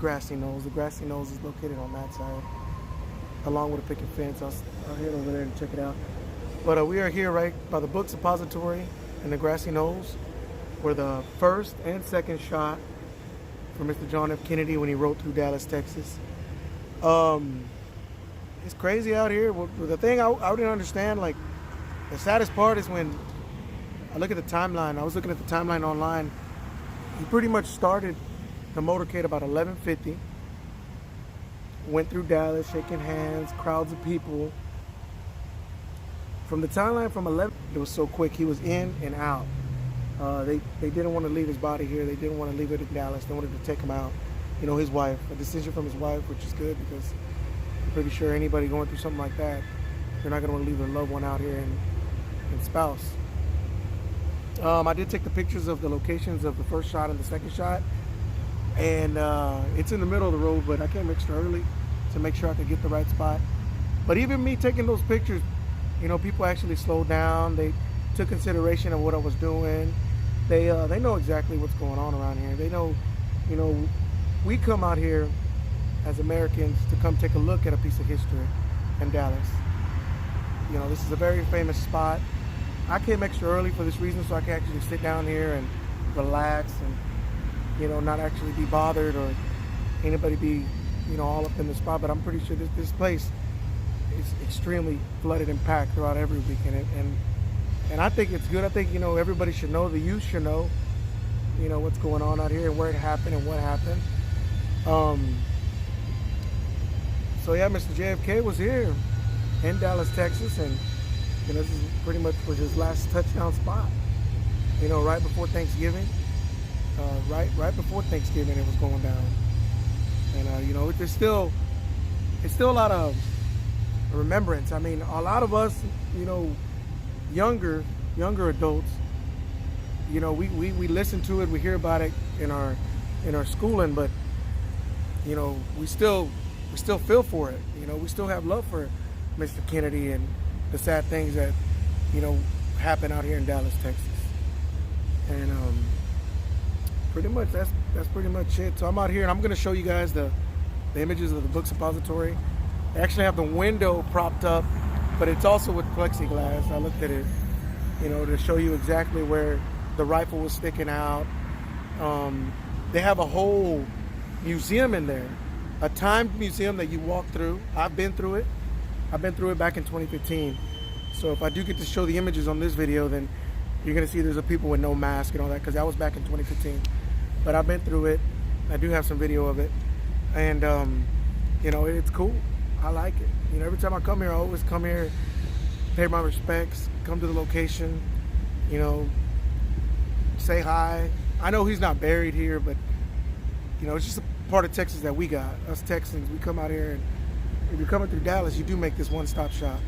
grassy knoll. The grassy knoll is located on that side, along with a picket fence. I'll head over there and check it out. But we are here right by the book suppository and the grassy knolls, where the first and second shot for Mr. John F. Kennedy when he rode through Dallas, Texas. It's crazy out here. Well, the thing I didn't understand, like, the saddest part is when I look at the timeline. I was looking at the timeline online. He pretty much started the motorcade about 11:50. Went through Dallas, shaking hands, crowds of people. From the timeline from 11, it was so quick. He was in and out. They didn't want to leave his body here. They didn't want to leave it in Dallas. They wanted to take him out. You know, his wife, a decision from his wife, which is good because I'm pretty sure anybody going through something like that, they're not going to want to leave their loved one out here and spouse. I did take the pictures of the locations of the first shot and the second shot, and it's in the middle of the road, but I came extra early to make sure I could get the right spot. But even me taking those pictures, you know, people actually slowed down. They took consideration of what I was doing. They know exactly what's going on around here. They know, you know, we come out here as Americans to come take a look at a piece of history in Dallas. You know, this is a very famous spot. I came extra early for this reason, so I can actually sit down here and relax and, you know, not actually be bothered or anybody be, you know, all up in the spot. But I'm pretty sure this place is extremely flooded and packed throughout every weekend. And I think it's good. I think, you know, everybody should know, the youth should know, you know, what's going on out here and where it happened and what happened. So yeah, Mr. JFK was here in Dallas, Texas, and you know, this is pretty much was his last touchdown spot. You know, right before Thanksgiving, right before Thanksgiving, it was going down. And you know, it's still a lot of remembrance. I mean, a lot of us, you know, younger adults, you know, we listen to it, we hear about it in our schooling, but you know, we still feel for it. You know, we still have love for Mr. Kennedy and the sad things that, you know, happen out here in Dallas, Texas. And pretty much that's pretty much it. So I'm out here and I'm gonna show you guys the images of the book suppository. They actually have the window propped up, but it's also with plexiglass. I looked at it, you know, to show you exactly where the rifle was sticking out. They have a whole museum in there, a timed museum that you walk through. I've been through it back in 2015. So if I do get to show the images on this video, then you're gonna see there's a people with no mask and all that, because that was back in 2015. But I've been through it. I do have some video of it, and you know, it's cool. I like it. You know, every time I come here, I always come here, pay my respects, come to the location, you know, say hi. I know he's not buried here, but you know, it's just a part of Texas that we got. Us Texans, we come out here, and if you're coming through Dallas, you do make this one-stop shop.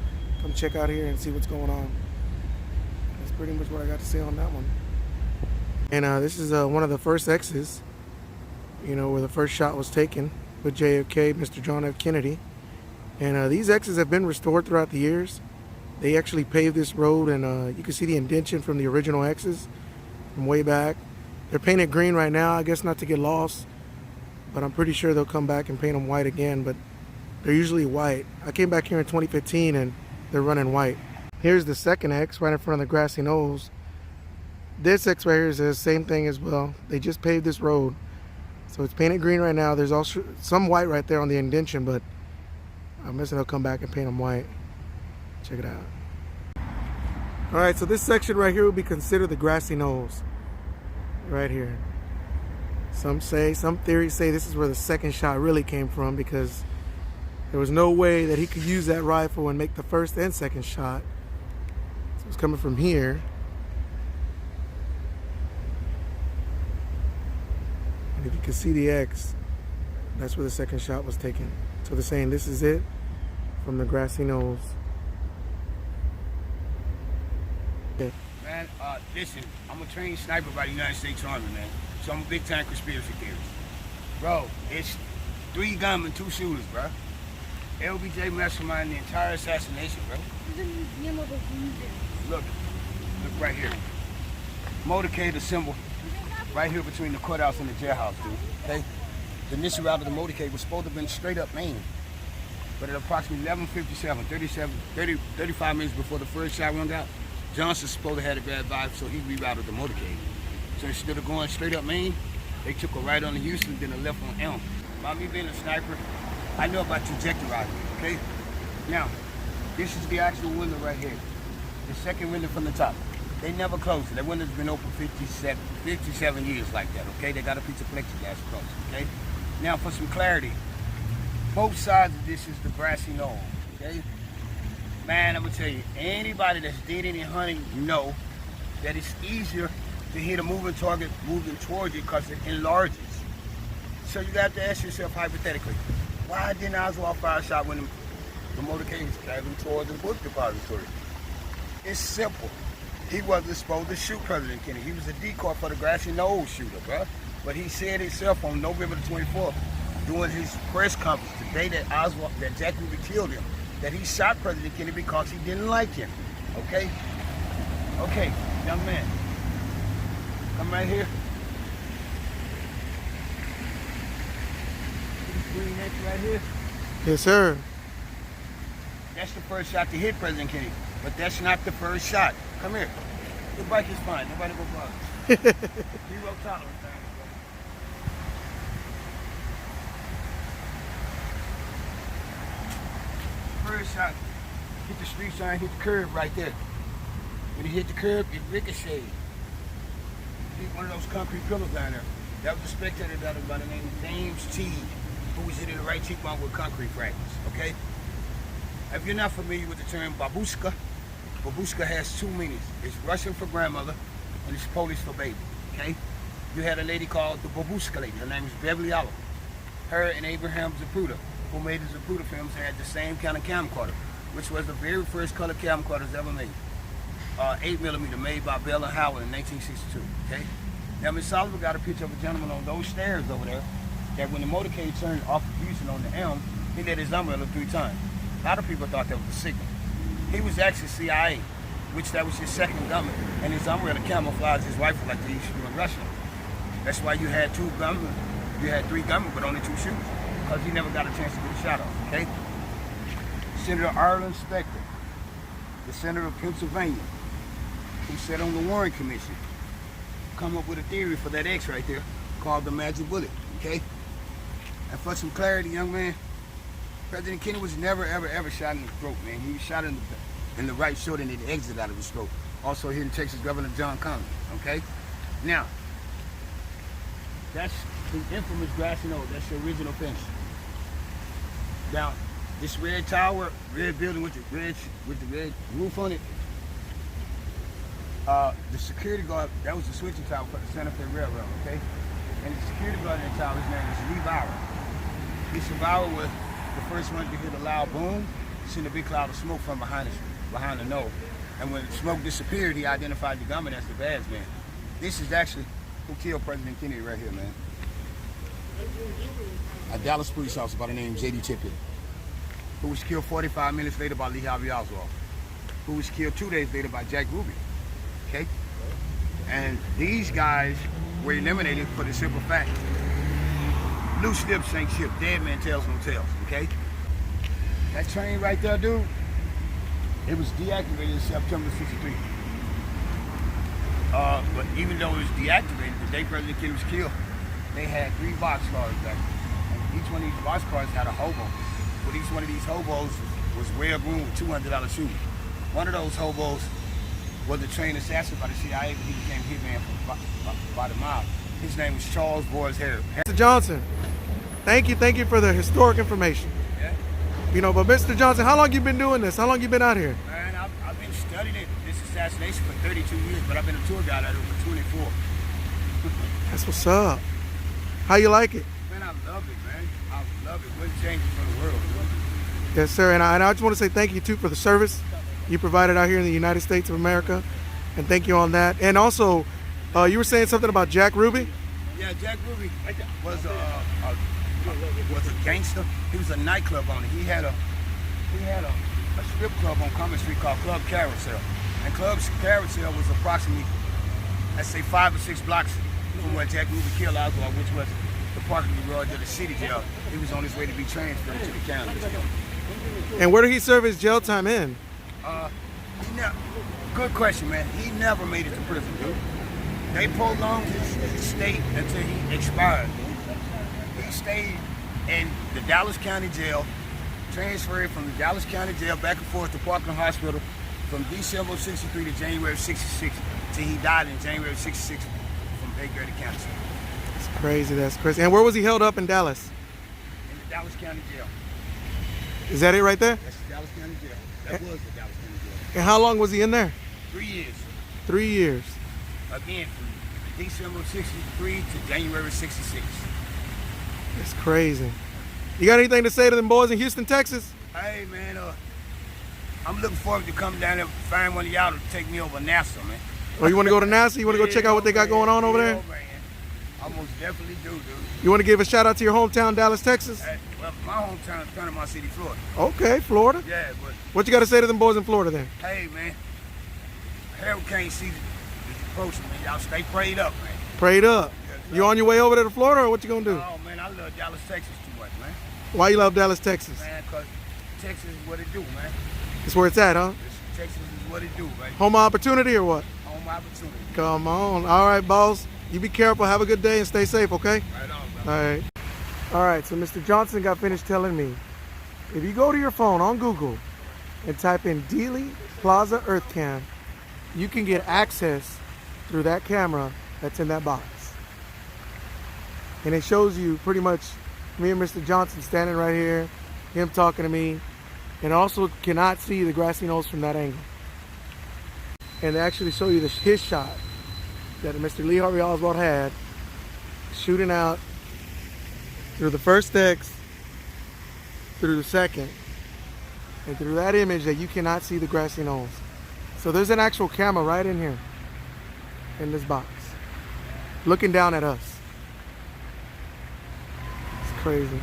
Come check out here and see what's going on. That's pretty much what I got to say on that one. And this is one of the first X's, you know, where the first shot was taken with JFK, Mr. John F. Kennedy. And these X's have been restored throughout the years. They actually paved this road, and you can see the indention from the original X's from way back. They're painted green right now, I guess not to get lost, but I'm pretty sure they'll come back and paint them white again, but they're usually white. I came back here in 2015 and they're running white. Here's the second X right in front of the grassy knolls. This X right here is the same thing as well. They just paved this road, so it's painted green right now. There's also some white right there on the indention, but I'm guessing they'll come back and paint them white. Check it out. All right, so this section right here will be considered the grassy knolls. Right here. Some theories say this is where the second shot really came from, because there was no way that he could use that rifle and make the first and second shot. So it's coming from here. And if you can see the X, that's where the second shot was taken. So they're saying this is it from the grassy knolls. Man, listen, I'm a trained sniper by the United States Army, man. So I'm a big time conspiracy theorist. Bro, it's 3 gunmen, 2 shooters, bro. LBJ mastermind the entire assassination, bro. Look right here. Motorcade, the symbol, right here between the courthouse and the jailhouse, dude. Okay? the initial route of the motorcade was supposed to have been straight up Maine. But at approximately 11:57, 35 minutes before the first shot went out, Johnson's supposed to have a bad vibe, so he rerouted the motorcade. So instead of going straight up Maine, they took a right on the Houston, then a left on Elm. By me being a sniper, I know about trajectorizing, okay? Now, this is the actual window right here. The second window from the top. They never closed it. That window's been open 57 years like that, okay? They got a piece of plexiglass across, okay? Now, for some clarity, both sides of this is the grassy knoll, okay? Man, I'm gonna tell you, anybody that's did any hunting know that it's easier to hit a moving target moving towards it because it enlarges. So you got to ask yourself hypothetically, why didn't Oswald fire a shot when the motorcade was traveling towards the book depository? It's simple. He wasn't supposed to shoot President Kennedy. He was a decoy for the grassy knoll shooter, bro. But he said himself on November the 24th, during his press conference, the day that Jack Ruby killed him, that he shot President Kennedy because he didn't like him. Okay? Okay, young man. Come right here. See this green X right here? Yes, sir. That's the first shot to hit President Kennedy, but that's not the first shot. Come here. The bike is fine. Nobody go bother. Zero tolerance. First shot hit the street sign, hit the curb right there. When he hit the curb, it ricocheted. Hit one of those concrete pillars down there. That was a spectator by the name of James T, who was hitting the right cheekbone with concrete fragments, okay? If you're not familiar with the term babushka, babushka has two meanings. It's Russian for grandmother, and it's Polish for baby, okay? You had a lady called the babushka lady. Her name is Beverly Oliver. Her and Abraham Zapruder, who made the Zapruder films, had the same kind of camcorder, which was the very first color camcorders ever made. 8mm made by Bell and Howard in 1962, okay? Now, Miss Oliver got a picture of a gentleman on those stairs over there that when the motorcade turned off of Houston on the Elm, he lit his umbrella 3 times. A lot of people thought that was a signal. He was actually CIA, which that was his second gunman, and his umbrella camouflaged his rifle like they used to do in Russia. That's why you had 2 gunmen. You had 3 gunmen, but only 2 shooters, because he never got a chance to get a shot off, okay? Senator Arlen Specter, the senator of Pennsylvania, who sat on the Warren Commission, come up with a theory for that X right there called the magic bullet, okay? And for some clarity, young man, President Kennedy was never, ever shot in the throat, man. He was shot in the right shoulder and it exited out of his throat. Also here in Texas, Governor John Connally, okay? Now, that's the infamous grassy knoll. That's the original fence. Now, this red tower, red building with the red roof on it, the security guard, that was the switching tower for the Santa Fe Railroad, okay? And the security guard in the tower, his name was Lee Bauer. Lee Bauer was the first one to hear the loud boom, seen a big cloud of smoke from behind the knoll. And when the smoke disappeared, he identified the gunman as the Baz man. This is actually who killed President Kennedy right here, man. A Dallas police officer by the name of J.D. Tippett, who was killed 45 minutes later by Lee Harvey Oswald, who was killed 2 days later by Jack Ruby, okay? And these guys were eliminated for the simple fact, loose lips ain't ship, dead man tells no tales, okay? That train right there, dude, it was deactivated in September '63. But even though it was deactivated, the day President Kennedy was killed, they had 3 boxcars back there. And each one of these boxcars had a hobo. But each one of these hobos was well-groomed with $200 shoes. One of those hobos was a trained assassin by the CIA, but he became hitman by the mob. His name was Charles Boyes Harris. Mr. Johnson, thank you for the historic information. Yeah. You know, but Mr. Johnson, how long you been doing this? How long you been out here? Man, I've been studying this assassination for 32 years, but I've been a tour guide at it for 24. That's what's up. How you like it? Man, I love it, man. I love it. Wouldn't change it for the world. Yes, sir. And I just want to say thank you, too, for the service you provided out here in the United States of America. And thank you on that. And also, you were saying something about Jack Ruby? Yeah, Jack Ruby was a gangster. He was a nightclub owner. He had a strip club on Common Street called Club Carousel. And Club Carousel was approximately, let's say, 5 or 6 blocks from where Jack Ruby killed Oswald, which was the parking garage of the city jail. He was on his way to be transferred to the county jail. And where did he serve his jail time in? Good question, man. He never made it to prison, dude. They prolonged his stay until he expired. He stayed in the Dallas County Jail, transferred from the Dallas County Jail back and forth to Parkland Hospital from December of 63 to January of 66 till he died in January of 66 from Bay Grady County. That's crazy, that's crazy. And where was he held up in Dallas? In the Dallas County Jail. Is that it right there? That's the Dallas County Jail. That was the Dallas County Jail. And how long was he in there? 3 years. 3 years. Again, from December of 63 to January of 66. That's crazy. You got anything to say to them boys in Houston, Texas? Hey, man, I'm looking forward to coming down there and find one of y'all to take me over Nassau, man. Oh, you want to go to Nassau? You want to go check out what they got going on over there? Man. I most definitely do, dude. You want to give a shout out to your hometown, Dallas, Texas? Well, my hometown is Panama City, Florida. Okay, Florida. Yeah, but What you got to say to them boys in Florida then? hey, man, hurricane season is approaching, man. Y'all stay prayed up, man. Prayed up. You on your way over there to Florida, or what you gonna do? Oh, man, I love Dallas, Texas too much, man. Why you love Dallas, Texas? Man, because Texas is what it do, man. It's where it's at, huh? Texas is what it do, man. Home opportunity or what? Home opportunity. Come on. All right, boss. You be careful. Have a good day and stay safe, okay? Right on, All bro. right. All right, so Mr. Johnson got finished telling me, if you go to your phone on Google and type in Dealey Plaza Earth Cam, you can get access through that camera that's in that box. And it shows you pretty much me and Mr. Johnson standing right here, him talking to me, and also cannot see the grassy knolls from that angle. And they actually show you his shot that Mr. Lee Harvey Oswald had, shooting out through the first X, through the second, and through that image that you cannot see the grassy knolls. So there's an actual camera right in here, in this box, looking down at us. It's crazy.